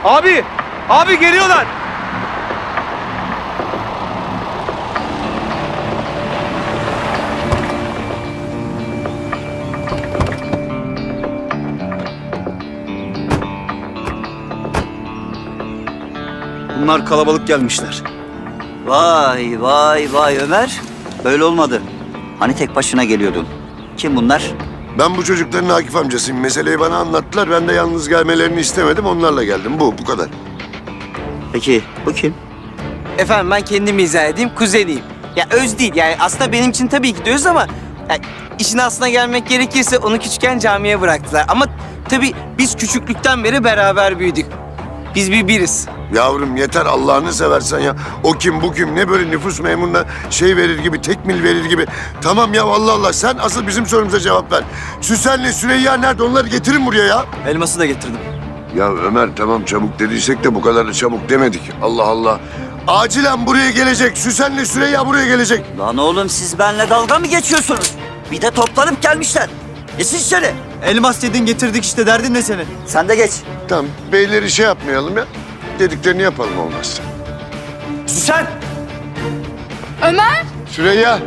Abi! Abi geliyorlar! Bunlar kalabalık gelmişler. Vay vay vay Ömer. Böyle olmadı. Hani tek başına geliyordun. Kim bunlar? Ben bu çocukların Akif amcasıyım. Meseleyi bana anlattılar. Ben de yalnız gelmelerini istemedim. Onlarla geldim. Bu kadar. Peki bu kim? Efendim ben kendimi izah edeyim, kuzeniyim. Ya öz değil yani aslında benim için tabii ki de öz ama... Ya, işin aslına gelmek gerekirse onu küçükken camiye bıraktılar. Ama tabii biz küçüklükten beri beraber büyüdük. Biz biriz. Yavrum yeter Allah'ını seversen ya. O kim bu kim ne böyle nüfus memuruna şey verir gibi, tekmil verir gibi. Tamam ya Allah Allah sen asıl bizim sorumuza cevap ver. Süsen'le Süreyya nerede onları getirin buraya ya. Elması da getirdim. Ya Ömer tamam çabuk dediysek de bu kadar da çabuk demedik. Allah Allah. Acilen buraya gelecek. Süsen'le Süreyya buraya gelecek. Lan oğlum siz benimle dalga mı geçiyorsunuz? Bir de toplanıp gelmişler. Geçin içeri. Elmas dedin getirdik işte derdin ne senin? Sen de geç. Tamam beyleri şey yapmayalım ya. Dediklerini yapalım olmazsa. Süsen! Ömer! Süreyya.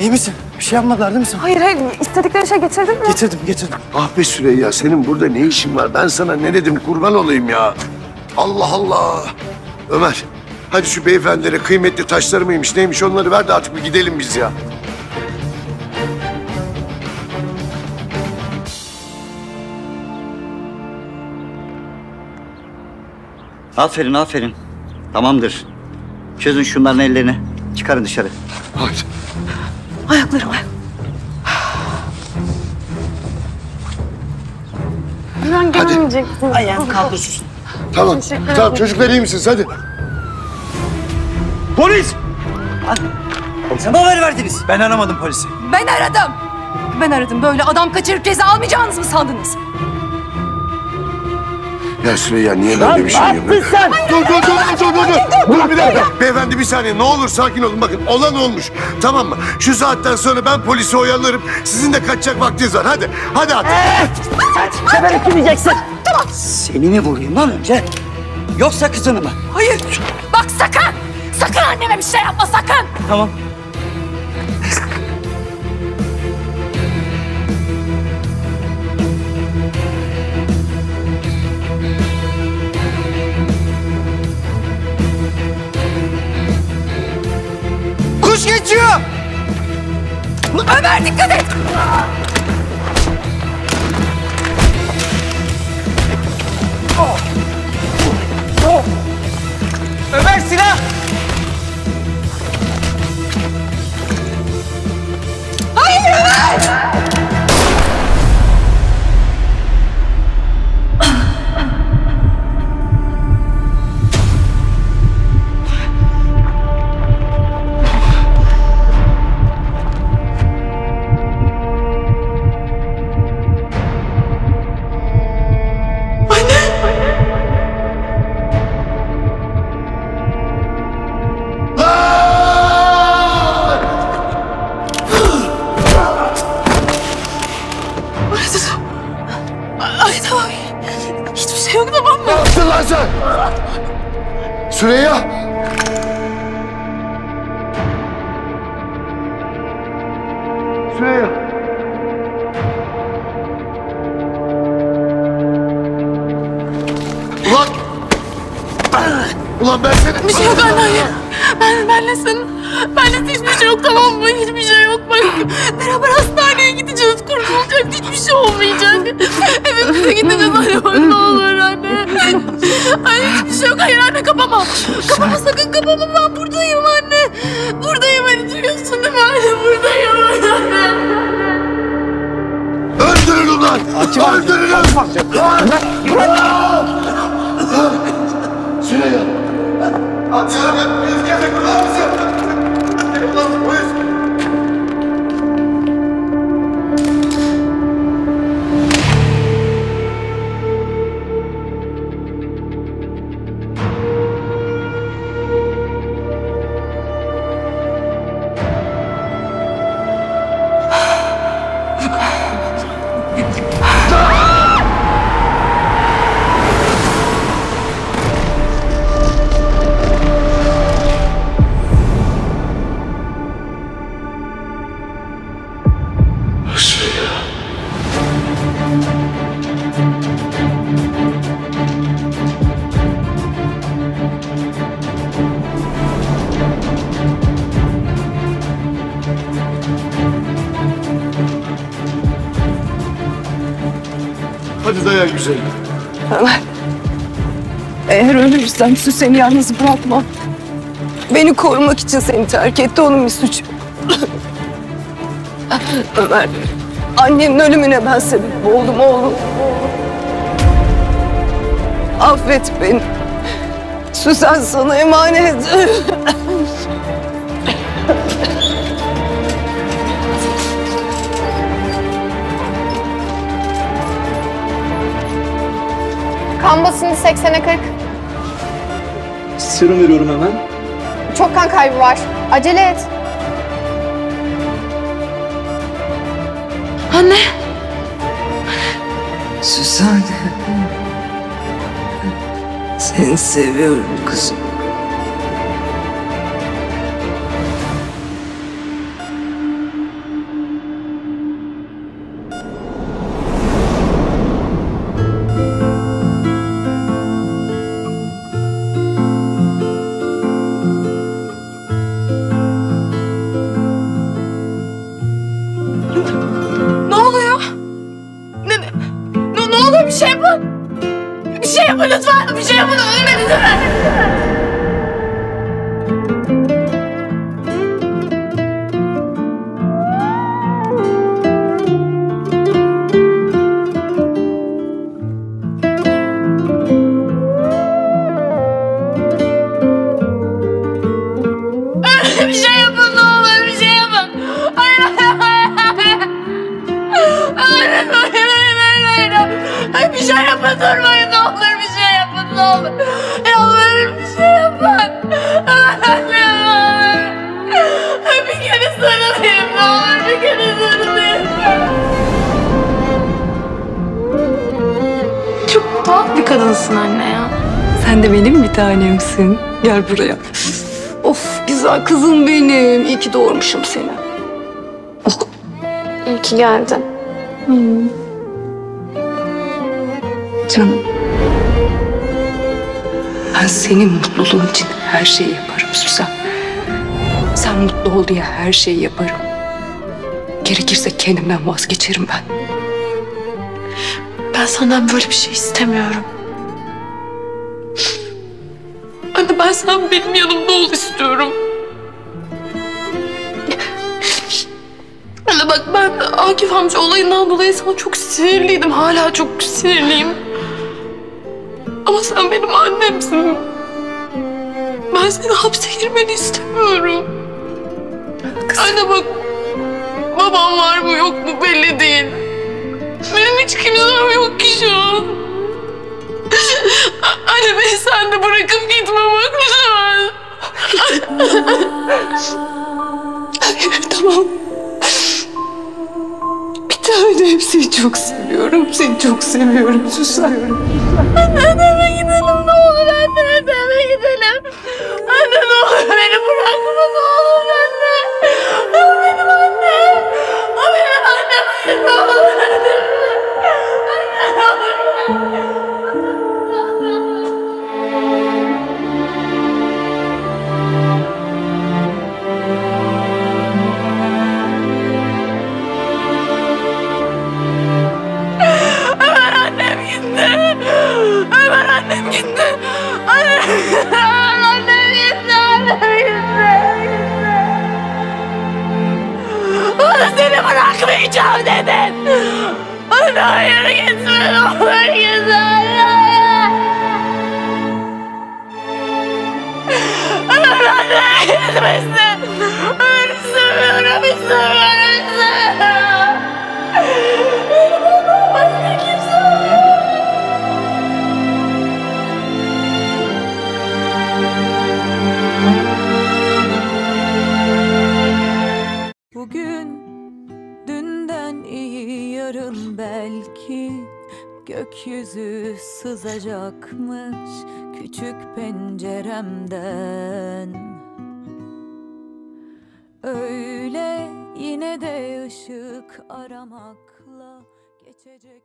İyi misin? Bir şey yapmadılar değil mi sen? Hayır hayır, istedikleri şey getirdin mi? Getirdim. Ah be Süreyya senin burada ne işin var? Ben sana ne dedim kurban olayım ya. Allah Allah. Ömer hadi şu beyefendilere kıymetli taşları mıymış neymiş onları ver de artık bir gidelim biz ya. Aferin aferin. Tamamdır. Çözün şunların ellerini. Çıkarın dışarı. Hadi. Ayaklarım. Ben gelmeyecektim. Ayağını kaldır. Tamam. Tamam çocuklar iyi misiniz hadi. Polis! Sen mi haber verdiniz? Ben aramadım polisi. Ben aradım. Böyle adam kaçırıp ceza almayacağınızı mı sandınız? Ya Süreyya niye böyle bir şey yapıyorsun? Sen? Dur bir dakika. Beyefendi bir saniye ne olur sakin olun bakın olan olmuş. Tamam mı? Şu saatten sonra ben polisi oyalarım. Sizin de kaçacak vaktiniz var. Hadi artık. Sefer kimleyeceksin? Tamam. Seni mi vurayım lan önce? Yoksa kızını mı? Hayır. Bak sakın. Sakın anneme bir şey yapma sakın. Tamam. Kuş geçiyor! Ömer dikkat et. Ömer silah! Hayır Ömer. Ay tamam. Hiçbir şey yok tamam mı? Ne yaptın lan sen? Süreyya. Süreyya. Ulan. Ulan ben seni... Bir şey yok anne hayır. Benle hiçbir şey yok tamam mı? Hiçbir şey yok bak. Beraber hastaneye gideceğiz. Kurtulacak hiçbir şey olmayacak. Evimize gideceğiz anne bak ne olur anne. Anne hiçbir şey yok. Hayır anne kapama. Kapama sakın kapama ben buradayım anne. Buradayım beni duyuyorsun değil mi anne? Buradayım anne. Öldürün ulan! Öldürün! Süreyya! Açıyorum! Biz gezek ulan bizi! Ulan polis! Hadi dayan güzelim. Ömer. Eğer ölürsem seni yalnız bırakmam. Beni korumak için seni terk etti, onun bir suçu. Ömer, annenin ölümüne ben sebep oldum oğlum. Affet beni. Süsen sana emanet. Kan basıncı 80'e 40. Serum veriyorum hemen. Çok kan kaybı var. Acele et. Anne. Süsen. Seni seviyorum kızım. Ne oluyor? Ne oluyor? Bir şey yapın. Bir şey yapın lütfen. Bir şey yapın. Ölmedi değil mi? Bir şey yapın ne olur. Bir şey yapın. Hayır. Ay bir şey yapın durmayın ne olur bir şey yapın ne olur. Yalvarırım bir şey yapın. Ay bir kere sarılayım ne olur bir kere sarılayım. Çok tuhaf bir kadınsın anne ya. Sen de benim bir tanemsin. Gel buraya. Of güzel kızım benim. İyi ki doğurmuşum seni. İyi ki geldin. Canım. Ben senin mutluluğun için her şeyi yaparım Süsen. Sen mutlu ol diye her şeyi yaparım. Gerekirse kendimden vazgeçerim ben. Ben senden böyle bir şey istemiyorum. Anne ben sen benim yanımda ol istiyorum. Anne bak ben Akif amca olayından dolayı sana çok sinirliydim. Hala çok sinirliyim. Ama sen benim annemsin. Ben senin hapse girmeni istemiyorum. Anne bak babam var mı yok mu belli değil. Benim hiç kimsem yok ki şu an. Anne beni sen de bırakıp gitme bak lütfen. Hayır tamam. Bir tanem seni çok seviyorum. Seni çok seviyorum Süsen. Anneme gidelim ne olur anneme gidelim. Anne ne olur beni bırakma ne olur anne. O benim annem. O benim annem. Ne olur anne. Anne ne olur. Ömer annem gitti. Ömer annem gitti. Annem gitti. Annem gitti. Onu seni bırakmayacağım dedin. Anne hayır gitme ne olur gitme. Ömer anne gitmesin. Ömer'i seviyorum istemiyorum istemiyorum. Benim ondan başka kimse yok. Bugün dünden iyi yarın belki gökyüzü sızacakmış küçük penceremden. Öyle yine de ışık aramakla geçecek.